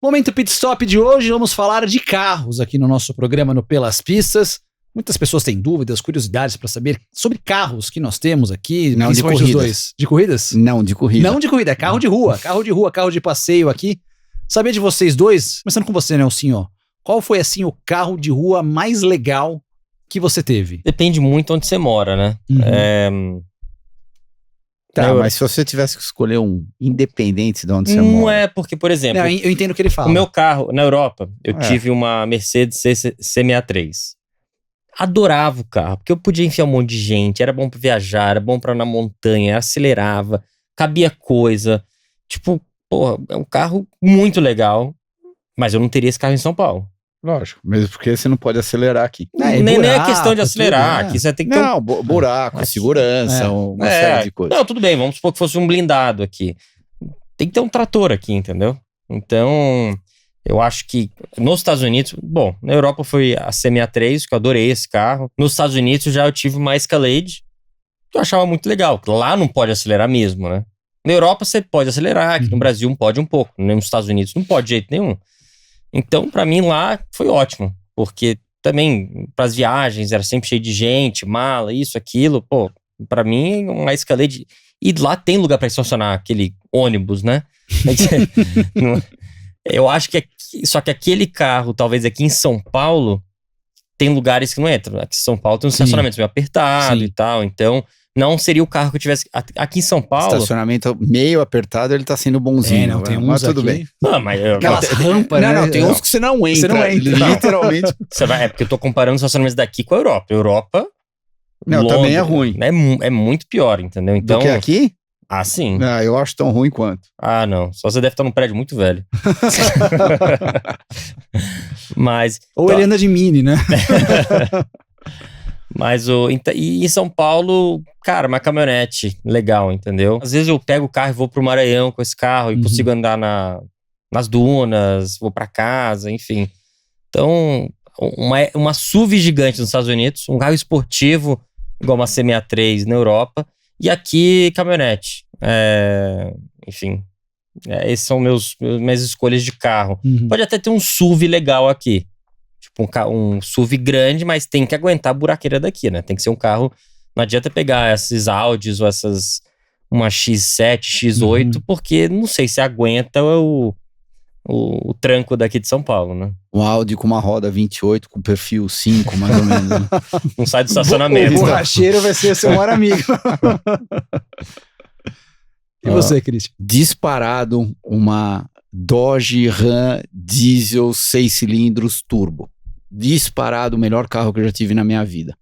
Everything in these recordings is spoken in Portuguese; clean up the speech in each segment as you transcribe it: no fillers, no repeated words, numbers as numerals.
Momento Pit Stop de hoje, vamos falar de carros aqui no nosso programa no Pelas Pistas. Muitas pessoas têm dúvidas, curiosidades para saber sobre carros que nós temos aqui. Não de corridas. Os dois. De corridas? Não de corrida. Não de corrida, é carro de rua, carro de passeio aqui. Saber de vocês dois, começando com você, Nelsinho, qual foi assim o carro de rua mais legal que você teve? Depende muito onde você mora, né? Tá, mas se você tivesse que escolher um independente de onde você mora. Não é porque, por exemplo... Não, eu entendo o que ele fala. O meu carro, na Europa, eu tive uma Mercedes C63. Adorava o carro, porque eu podia enfiar um monte de gente, era bom pra viajar, era bom pra ir na montanha, acelerava, cabia coisa. Tipo, porra, é um carro muito legal, mas eu não teria esse carro em São Paulo. Lógico, mesmo porque você não pode acelerar aqui. Nem é questão de acelerar, aqui você tem que ter Não, buraco, segurança, uma série de coisas. Não, tudo bem, vamos supor que fosse um blindado aqui. Tem que ter um trator aqui, entendeu? Então, eu acho que nos Estados Unidos, bom, na Europa foi a C63, que eu adorei esse carro. Nos Estados Unidos já eu tive uma Escalade, que eu achava muito legal. Lá não pode acelerar mesmo, né? Na Europa você pode acelerar, aqui no Brasil pode um pouco, nos Estados Unidos não pode de jeito nenhum. Então, pra mim lá foi ótimo, porque também pras viagens era sempre cheio de gente, mala, isso, aquilo. Pô, pra mim uma Escalade. E lá tem lugar pra estacionar aquele ônibus, né? Eu acho que só que aquele carro, talvez aqui em São Paulo, tem lugares que não entram. Aqui em São Paulo tem um estacionamento meio apertado e tal, então não seria o carro que eu tivesse... Aqui em São Paulo... Estacionamento meio apertado, ele tá sendo bonzinho. Não, tem uns mas tudo aqui. bem. Não, mas... Aquelas rampas, né? Não, tem uns que você não entra. Você não entra. Literalmente. É porque eu tô comparando os estacionamentos daqui com a Europa. Europa... Não, Londres, também é ruim. É muito pior, entendeu? Então, do que aqui? Ah, sim. Não, eu acho tão ruim quanto. Ah, não. Só você deve estar num prédio muito velho. Mas... Ou ele anda de Mini, né? Mas e em São Paulo, cara, uma caminhonete legal, entendeu? Às vezes eu pego o carro e vou pro Maranhão com esse carro e consigo andar nas dunas, vou pra casa, enfim. Então, uma SUV gigante nos Estados Unidos, um carro esportivo igual uma C63 na Europa, e aqui caminhonete. Enfim, esses são minhas escolhas de carro. Pode até ter um SUV legal aqui. Tipo um SUV grande, mas tem que aguentar a buraqueira daqui, né? Tem que ser um carro... Não adianta pegar esses Audis ou uma X7, X8, porque não sei se aguenta o tranco daqui de São Paulo, né? Um Audi com uma roda 28, com perfil 5, mais ou menos. Né? Não sai do estacionamento. O borracheiro vai ser seu maior amigo. E você, Christian? Disparado uma Dodge Ram diesel 6 cilindros turbo. Disparado o melhor carro que eu já tive na minha vida.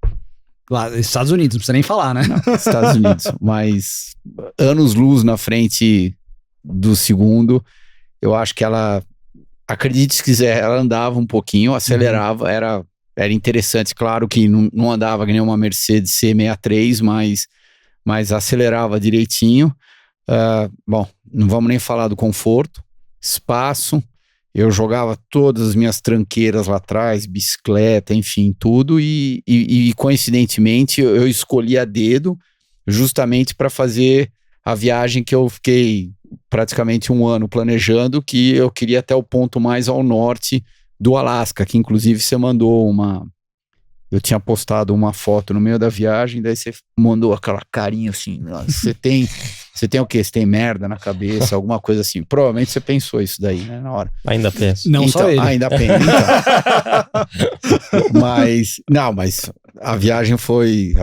Lá, Estados Unidos, não precisa nem falar, né? Não, Estados Unidos. Mas anos-luz na frente do segundo. Eu acho que ela, acredite se quiser, ela andava um pouquinho, acelerava, era interessante. Claro que não andava que nem uma Mercedes C63, mas acelerava direitinho. Bom, não vamos nem falar do conforto, espaço. Eu jogava todas as minhas tranqueiras lá atrás, bicicleta, enfim, tudo. E coincidentemente, eu escolhi a dedo justamente para fazer a viagem que eu fiquei praticamente um ano planejando, que eu queria até o ponto mais ao norte do Alasca, que inclusive você mandou eu tinha postado uma foto no meio da viagem, daí você mandou aquela carinha assim, você tem o quê? Você tem merda na cabeça, alguma coisa assim. Provavelmente você pensou isso daí, né, na hora. Ainda penso. Não então, só ele. Ainda penso, então. mas a viagem foi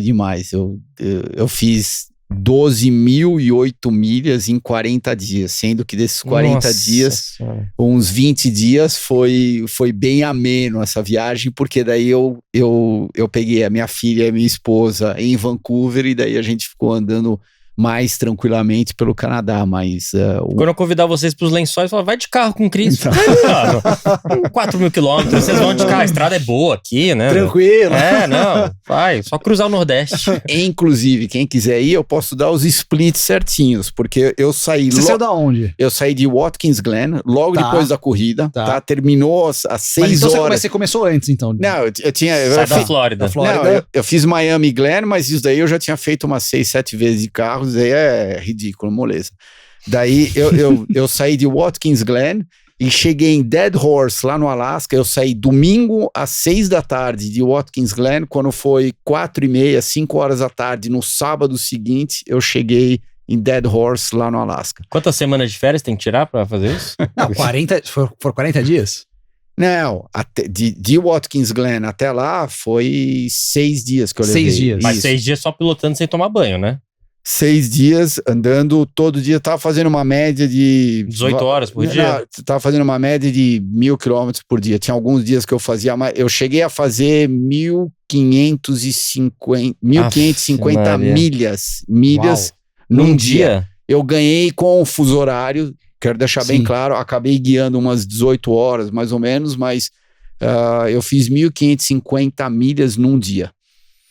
demais. Eu fiz 12.008 milhas em 40 dias, sendo que desses 40 dias, uns 20 dias foi bem ameno essa viagem, porque daí eu peguei a minha filha e a minha esposa em Vancouver e daí a gente ficou andando mais tranquilamente pelo Canadá, mas... Quando eu convidar vocês pros Lençóis, eu falo, vai de carro com o Cris. Então. 4.000 quilômetros, vocês vão de carro, a estrada é boa aqui, né? Tranquilo. Não, vai, só cruzar o Nordeste. Inclusive, quem quiser ir, eu posso dar os splits certinhos, porque eu saí... Você saiu da onde? Eu saí de Watkins Glen, logo depois da corrida, tá? Terminou às 6 horas. Mas você começou antes, então? Não, eu tinha... Sai da Flórida. Não, eu fiz Miami Glen, mas isso daí eu já tinha feito umas 6, 7 vezes de carro, daí é ridículo, moleza. Daí eu saí de Watkins Glen, e cheguei em Dead Horse, lá no Alasca. Eu saí domingo às 6 da tarde de Watkins Glen. Quando foi 4h30, 5 horas da tarde, no sábado seguinte, eu cheguei em Dead Horse, lá no Alasca. Quantas semanas de férias tem que tirar pra fazer isso? Não, 40, foram 40 dias? Não, de Watkins Glen até lá foi 6 dias que eu levei. 6 dias. Mas Isso. 6 dias só pilotando sem tomar banho, né? 6 dias andando todo dia. Tava fazendo uma média de 18 horas por dia? Não, tava fazendo uma média de 1.000 quilômetros por dia. Tinha alguns dias que eu fazia mais. Eu cheguei a fazer 1.550 Maria. milhas Num dia? Eu ganhei com o fuso horário. Quero deixar bem Sim. claro, acabei guiando umas 18 horas, mais ou menos, mas eu fiz 1.550 milhas num dia.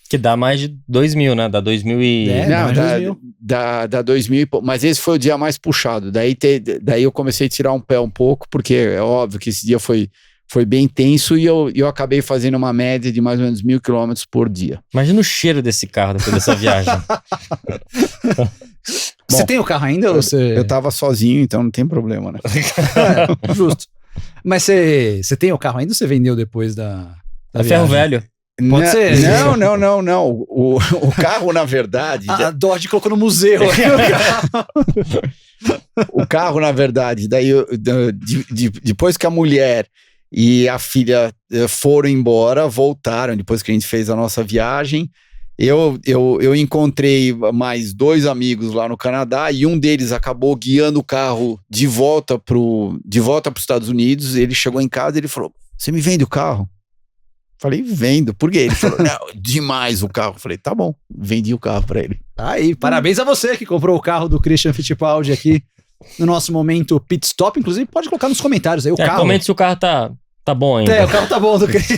Que dá mais de 2.000, né? Dá 2.000 e... É, Não, mais de 2.000. dá 2.000 e pouco, mas esse foi o dia mais puxado. Daí eu comecei a tirar um pé um pouco, porque é óbvio que esse dia foi bem tenso e eu acabei fazendo uma média de mais ou menos 1.000 quilômetros por dia. Imagina o cheiro desse carro depois dessa viagem. Você tem o carro ainda? Ou você... Eu tava sozinho, então não tem problema, né? É, justo. Mas você tem o carro ainda ou você vendeu depois da É ferro viagem? velho. Pode ser. Não. O carro, na verdade... A Dodge colocou no museu. O carro, na verdade, daí depois que a mulher e a filha foram embora, voltaram, depois que a gente fez a nossa viagem, eu encontrei mais 2 amigos lá no Canadá e um deles acabou guiando o carro de volta para os Estados Unidos. Ele chegou em casa e ele falou, você me vende o carro? Falei, vendo. Por quê? Ele falou, não, demais o carro. Falei, tá bom, vendi o carro para ele. Aí, parabéns a você que comprou o carro do Christian Fittipaldi aqui no nosso momento pit stop. Inclusive, pode colocar nos comentários aí o carro. Comente se o carro tá bom ainda. O carro tá bom do Christian.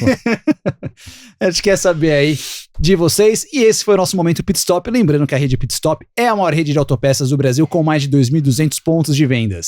A gente quer saber aí de vocês. E esse foi o nosso momento pit stop. Lembrando que a rede Pit Stop é a maior rede de autopeças do Brasil com mais de 2.200 pontos de vendas.